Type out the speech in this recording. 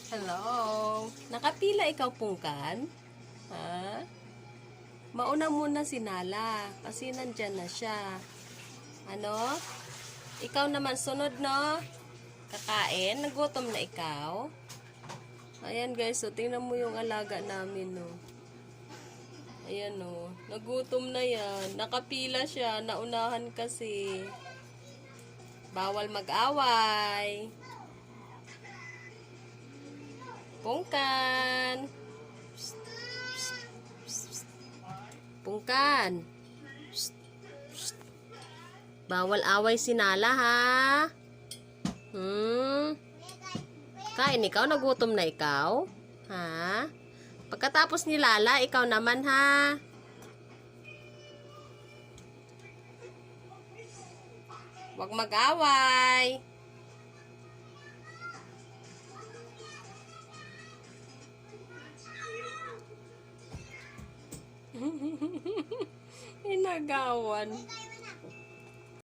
Hello? Nakapila ikaw pungkan? Ha? Mauna muna si Nala kasi nandyan na siya. Ano? Ikaw naman sunod, no? Kakain? Nagutom na ikaw? Ayan guys, so tingnan mo yung alaga namin, no? Ayan, no? Nagutom na yan. Nakapila siya. Naunahan kasi. Bawal mag-away. Pungkan. Psst, psst, psst, psst. Pungkan. Psst, psst. Bawal away si Nala, ha? Kain ikaw? Nagutom na ikaw? Ha? Pagkatapos ni Lala, ikaw naman, ha? Huwag mag-away. Inagawan.